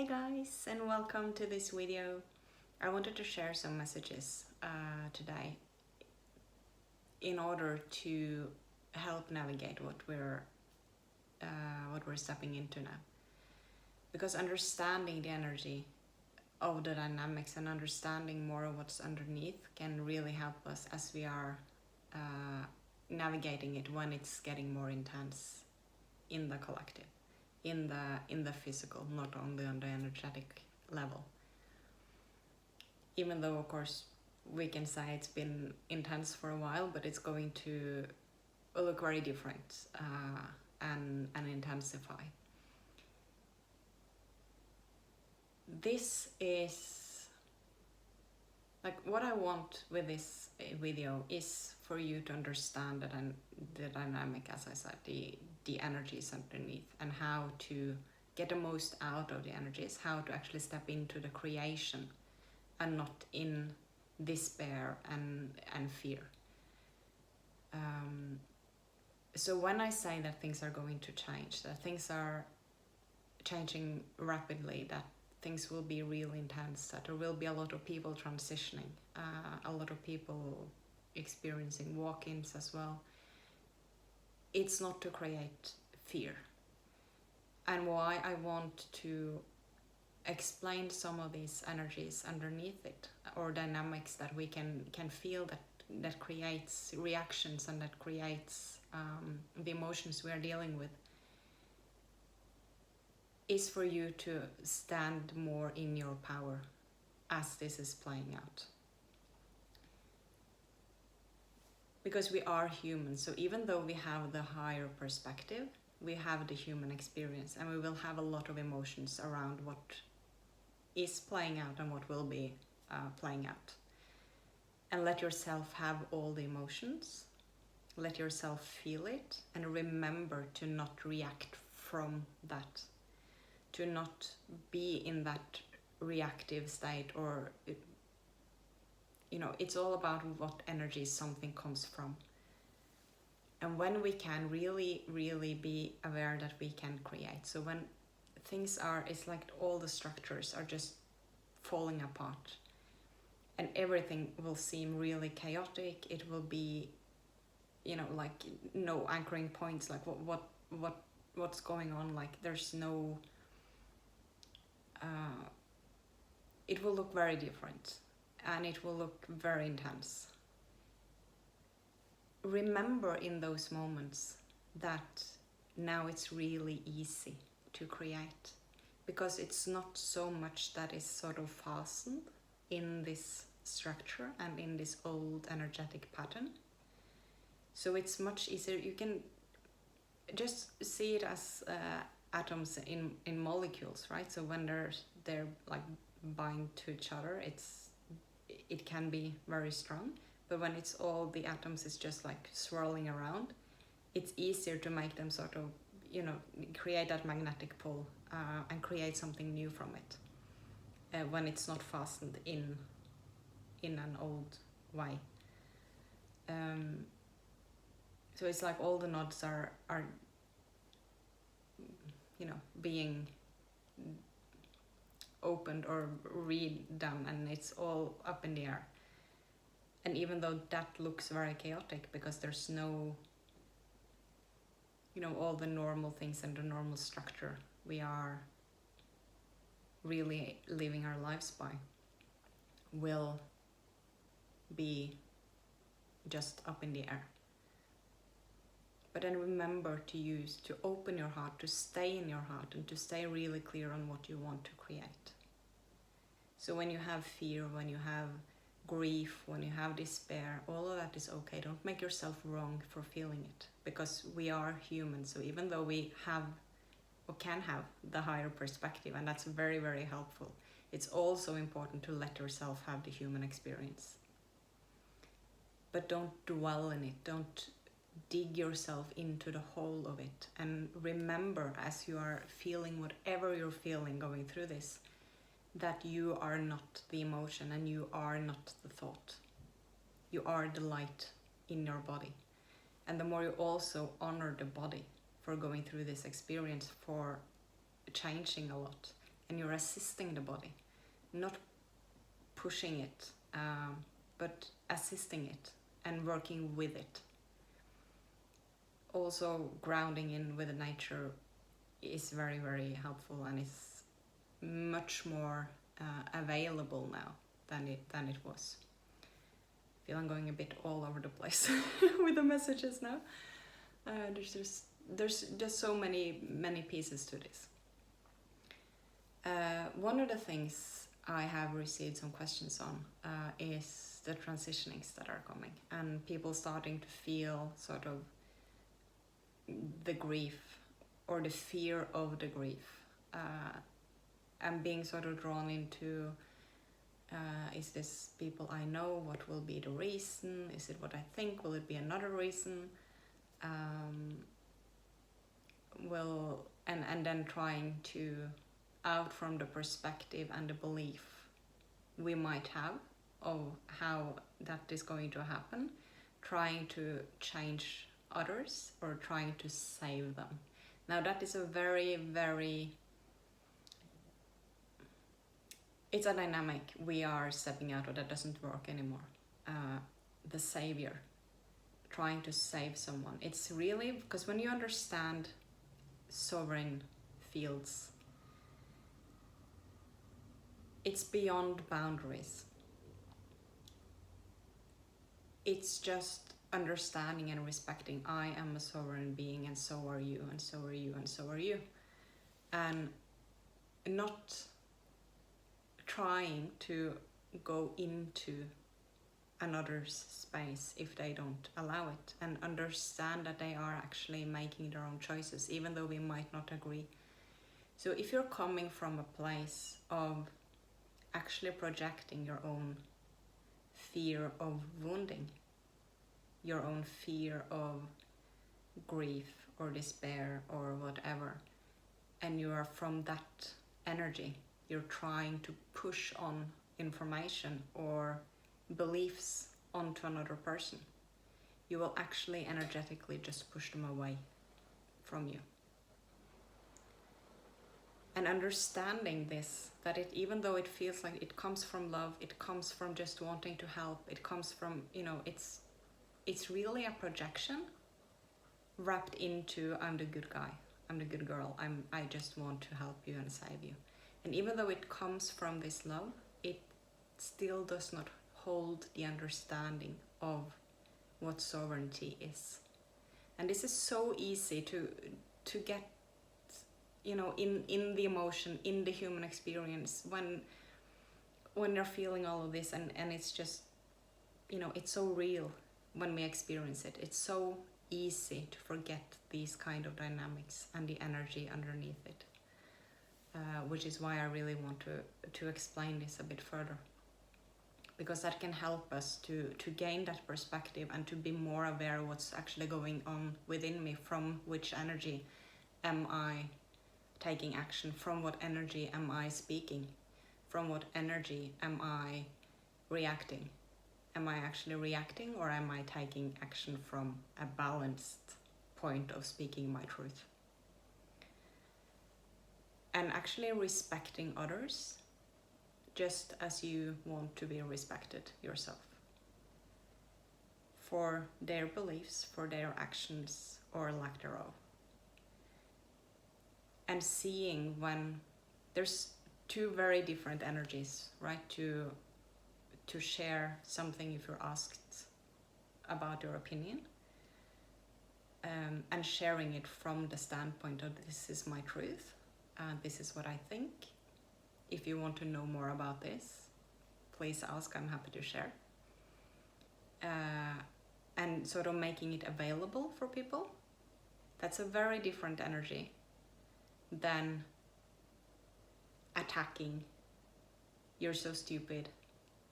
Hey guys, and welcome to this video. I wanted to share some messages today in order to help navigate what we're stepping into now. Because understanding the energy of the dynamics and understanding more of what's underneath can really help us as we are navigating it when it's getting more intense in the collective, in the physical, not only on the energetic level. Even though, of course, we can say it's been intense for a while, but it's going to look very different and intensify. This is like what I want with this video is for you to understand that the dynamic, as I said, the energies underneath, and how to get the most out of the energies, how to actually step into the creation and not in despair and fear. So when I say that things are going to change, that things are changing rapidly, that things will be really intense, that there will be a lot of people transitioning, a lot of people experiencing walk-ins as well, it's not to create fear. And why I want to explain some of these energies underneath it, or dynamics that we can feel that creates reactions and that creates the emotions we are dealing with, is for you to stand more in your power as this is playing out. Because we are human, so even though we have the higher perspective, we have the human experience, and we will have a lot of emotions around what is playing out and what will be playing out. And let yourself have all the emotions, let yourself feel it, and remember to not react from that, to not be in that reactive state, or it's all about what energy something comes from. And when we can really be aware that we can create, so when things are, it's like all the structures are just falling apart and everything will seem really chaotic, it will be like no anchoring points, like what's going on, like there's no it will look very different and it will look very intense. Remember in those moments that now it's really easy to create, because it's not so much that is sort of fastened in this structure and in this old energetic pattern. So it's much easier. You can just see it as atoms in molecules, right? So when they're like bind to each other, it can be very strong. But when it's all the atoms is just like swirling around, it's easier to make them sort of, create that magnetic pull and create something new from it when it's not fastened in an old way. So it's like all the knots are being opened or redone, and it's all up in the air. And even though that looks very chaotic, because there's no, all the normal things and the normal structure we are really living our lives by will be just up in the air. But then remember to open your heart, to stay in your heart, and to stay really clear on what you want to create. So when you have fear, when you have grief, when you have despair, all of that is okay. Don't make yourself wrong for feeling it, because we are human. So even though we have or can have the higher perspective, and that's very, very helpful, it's also important to let yourself have the human experience. But don't dwell in it. Don't dig yourself into the whole of it. And remember, as you are feeling whatever you're feeling going through this, that you are not the emotion and you are not the thought. You are the light in your body. And the more you also honor the body for going through this experience, for changing a lot, and you're assisting the body, not pushing it, but assisting it and working with it. Also, grounding in with nature is very, very helpful, and is much more available now than it was. I feel I'm going a bit all over the place with the messages now. There's just so many pieces to this. One of the things I have received some questions on is the transitionings that are coming, and people starting to feel sort of the grief or the fear of the grief, and being sort of drawn into, is this people I know? What will be the reason? Is it what I think? Will it be another reason? And then trying to, out from the perspective and the belief we might have of how that is going to happen, trying to change others or trying to save them. Now that is a very, very, it's a dynamic we are stepping out of that doesn't work anymore. The savior, trying to save someone. It's really, because when you understand sovereign fields, it's beyond boundaries. It's just understanding and respecting, I am a sovereign being, and so are you, and so are you, and so are you. And not trying to go into another's space if they don't allow it, and understand that they are actually making their own choices, even though we might not agree. So if you're coming from a place of actually projecting your own fear of wounding, your own fear of grief or despair or whatever, and you are from that energy, you're trying to push on information or beliefs onto another person, you will actually energetically just push them away from you. And understanding this, that it, even though it feels like it comes from love, it comes from just wanting to help, it comes from, it's really a projection wrapped into, I'm the good guy, I'm the good girl, I just want to help you and save you. And even though it comes from this love, it still does not hold the understanding of what sovereignty is. And this is so easy to get, in the emotion, in the human experience, when you're feeling all of this, and it's just, it's so real when we experience it. It's so easy to forget these kind of dynamics and the energy underneath it, which is why I really want to explain this a bit further, because that can help us to gain that perspective and to be more aware of what's actually going on within me. From which energy am I taking action? From what energy am I speaking? From what energy am I reacting? Am I actually reacting, or am I taking action from a balanced point of speaking my truth? And actually respecting others just as you want to be respected yourself, for their beliefs, for their actions or lack thereof. And seeing when there's two very different energies, right? To share something if you're asked about your opinion, and sharing it from the standpoint of, this is my truth, this is what I think. If you want to know more about this, please ask, I'm happy to share. And sort of making it available for people, that's a very different energy than attacking, you're so stupid,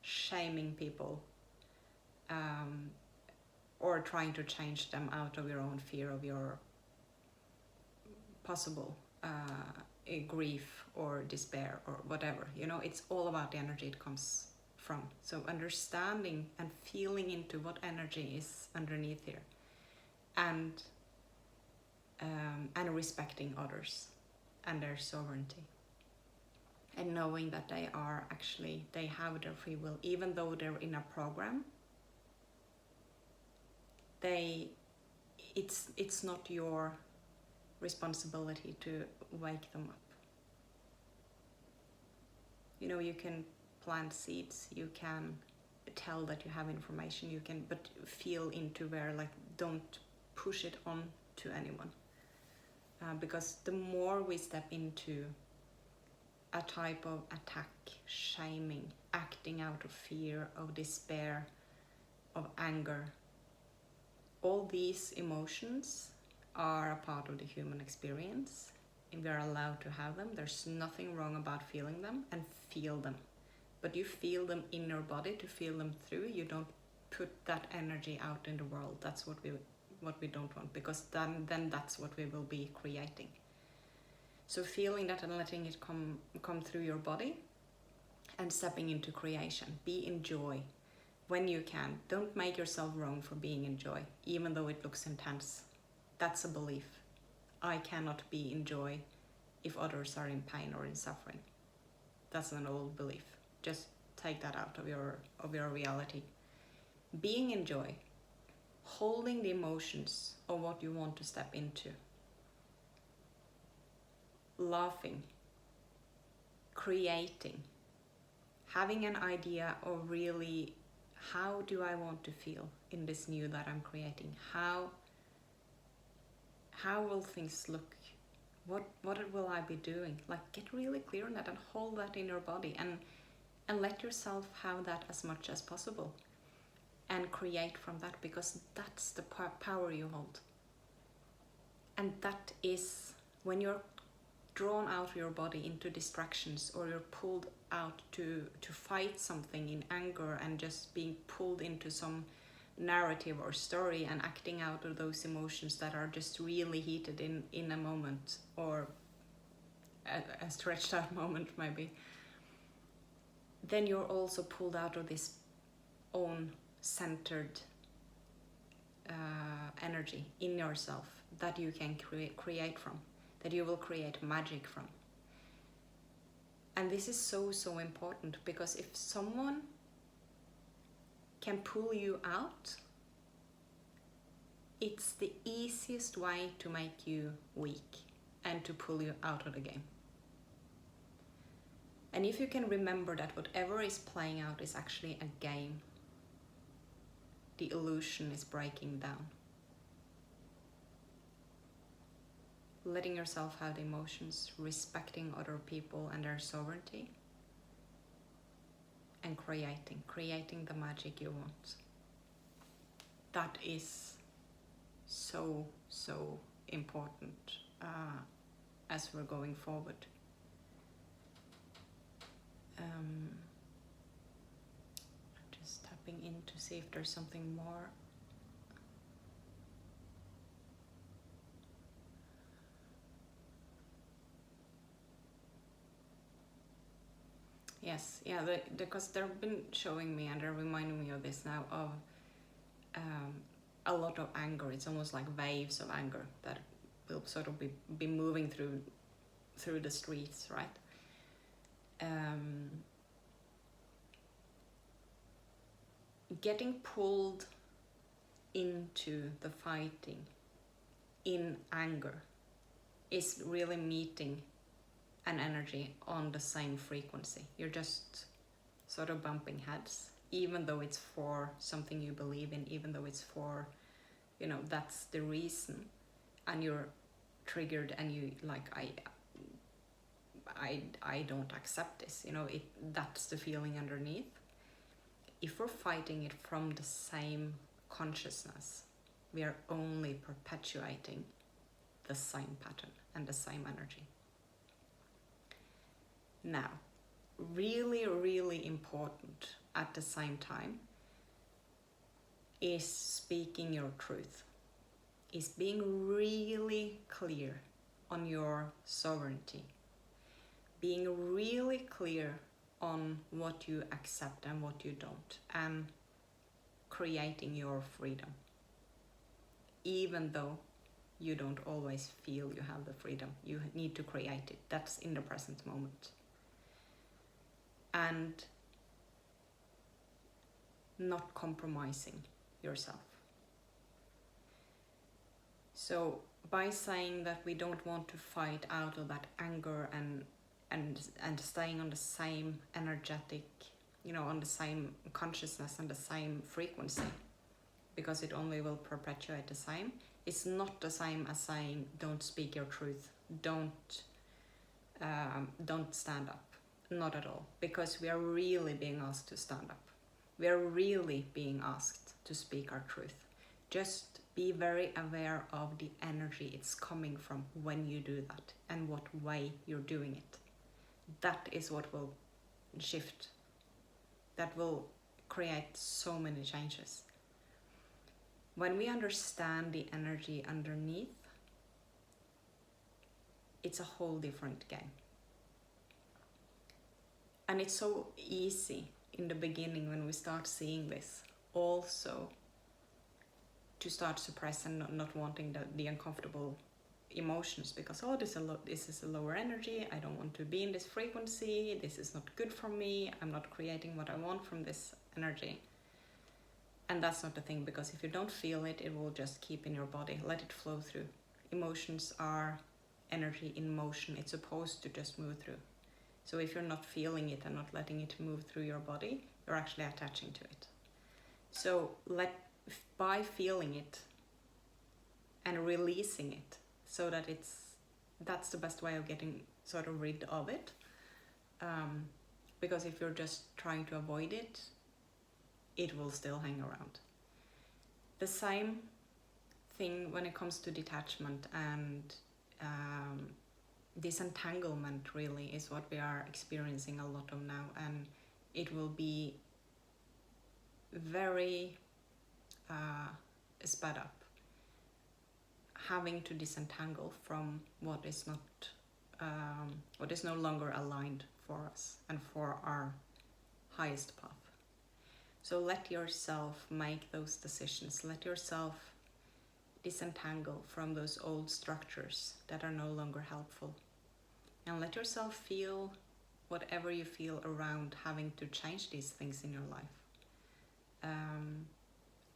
shaming people, or trying to change them out of your own fear of your possible grief or despair or whatever. It's all about the energy it comes from. So understanding and feeling into what energy is underneath here, and respecting others and their sovereignty. and knowing that they have their free will, even though they're in a program. It's not your responsibility to wake them up. You can plant seeds, you can tell that you have information, but feel into where, like, don't push it on to anyone. Because the more we step into a type of attack, shaming, acting out of fear, of despair, of anger, all these emotions are a part of the human experience, and we are allowed to have them. There's nothing wrong about feeling them, and feel them. But you feel them in your body to feel them through. You don't put that energy out in the world. That's what we don't want, because then that's what we will be creating. So feeling that and letting it come through your body, and stepping into creation. Be in joy when you can. Don't make yourself wrong for being in joy, even though it looks intense. That's a belief. I cannot be in joy if others are in pain or in suffering. That's an old belief. Just take that out of your reality. Being in joy, holding the emotions of what you want to step into, laughing, creating, having an idea of really, how do I want to feel in this new that I'm creating? How will things look? What will I be doing? Like, get really clear on that and hold that in your body, and let yourself have that as much as possible, and create from that, because that's the power you hold. And that is when you're drawn out of your body into distractions, or you're pulled out to fight something in anger, and just being pulled into some narrative or story, and acting out of those emotions that are just really heated in a moment, or a stretched out moment maybe, then you're also pulled out of this own centered energy in yourself that you can create from, that you will create magic from. And this is so important, because if someone can pull you out, it's the easiest way to make you weak and to pull you out of the game. And if you can remember that whatever is playing out is actually a game, the illusion is breaking down. Letting yourself have the emotions, respecting other people and their sovereignty, and creating the magic you want. That is so important as we're going forward. I'm just tapping in to see if there's something more. Yes, yeah, because they've been showing me, and they're reminding me of this now, of a lot of anger. It's almost like waves of anger that will sort of be moving through the streets, right? Getting pulled into the fighting in anger is really meeting an energy on the same frequency. You're just sort of bumping heads, even though it's for something you believe in, even though it's for, that's the reason, and you're triggered, and you like, I don't accept this, that's the feeling underneath. If we're fighting it from the same consciousness, we are only perpetuating the same pattern and the same energy. Now, really important at the same time is speaking your truth, is being really clear on your sovereignty, being really clear on what you accept and what you don't, and creating your freedom, even though you don't always feel you have the freedom. You need to create it. That's in the present moment. and not compromising yourself. So by saying that we don't want to fight out of that anger and staying on the same energetic, on the same consciousness and the same frequency, because it only will perpetuate the same, it's not the same as saying don't speak your truth, don't stand up. Not at all, because we are really being asked to stand up. We are really being asked to speak our truth. Just be very aware of the energy it's coming from when you do that and what way you're doing it. That is what will shift. That will create so many changes. When we understand the energy underneath, it's a whole different game. And it's so easy in the beginning when we start seeing this also to start suppressing and not wanting the uncomfortable emotions, because this is a lower energy, I don't want to be in this frequency, this is not good for me, I'm not creating what I want from this energy. And that's not the thing, because if you don't feel it, it will just keep in your body. Let it flow through. Emotions are energy in motion. It's supposed to just move through. So if you're not feeling it and not letting it move through your body, you're actually attaching to it. So by feeling it and releasing it, so that that's the best way of getting sort of rid of it. Because if you're just trying to avoid it, it will still hang around. The same thing when it comes to detachment and disentanglement really is what we are experiencing a lot of now, and it will be very sped up, having to disentangle from what is no longer aligned for us and for our highest path. So let yourself make those decisions. Let yourself disentangle from those old structures that are no longer helpful. And let yourself feel whatever you feel around having to change these things in your life.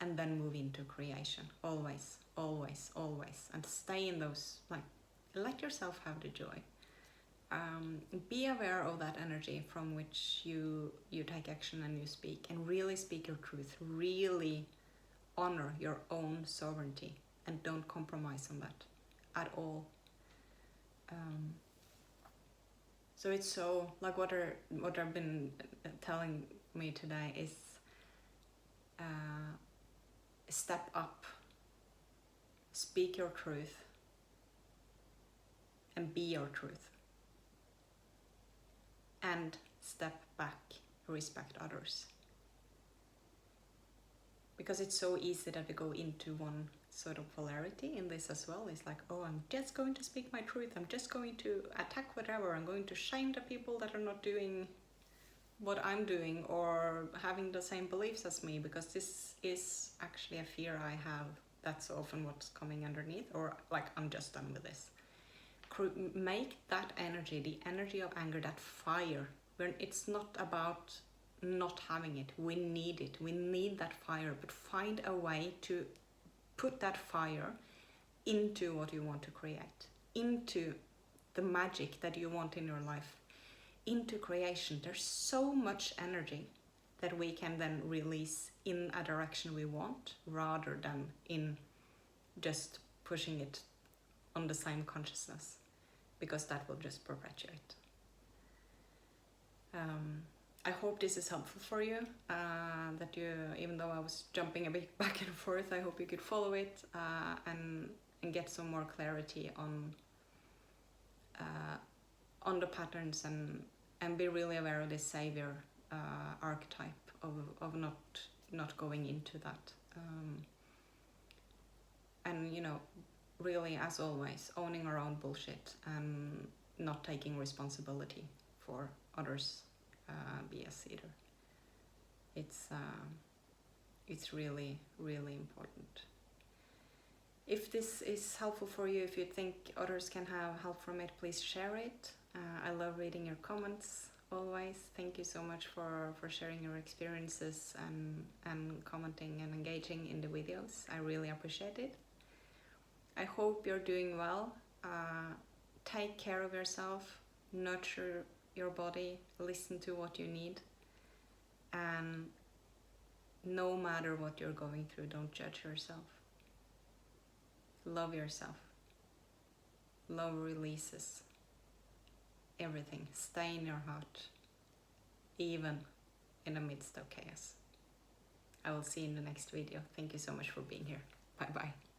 And then move into creation. Always, always, always. And stay in those, let yourself have the joy. Be aware of that energy from which you take action and you speak, and really speak your truth. Really honor your own sovereignty and don't compromise on that at all. So it's so what I've been telling me today is step up, speak your truth, and be your truth. And step back, respect others. Because it's so easy that we go into one sort of polarity in this as well. It's like, oh, I'm just going to speak my truth, I'm just going to attack whatever, I'm going to shame the people that are not doing what I'm doing or having the same beliefs as me, because this is actually a fear I have. That's often what's coming underneath, or I'm just done with this. Make that energy, the energy of anger, that fire, when it's not about not having it, we need it, we need that fire, but find a way to put that fire into what you want to create, into the magic that you want in your life, into creation. There's so much energy that we can then release in a direction we want, rather than in just pushing it on the same consciousness, because that will just perpetuate. I hope this is helpful for you, that you, even though I was jumping a bit back and forth, I hope you could follow it and get some more clarity on the patterns and be really aware of this savior archetype of not going into that. And really, as always, owning our own bullshit and not taking responsibility for others' BS either. It's really, really important. If this is helpful for you, if you think others can have help from it, please share it. I love reading your comments always, thank you so much for sharing your experiences and commenting and engaging in the videos. I really appreciate it. I hope you're doing well. Take care of yourself, nurture your body, listen to what you need, and no matter what you're going through, don't judge yourself. Love yourself. Love releases everything. Stay in your heart, even in the midst of chaos. I will see you in the next video. Thank you so much for being here. Bye bye.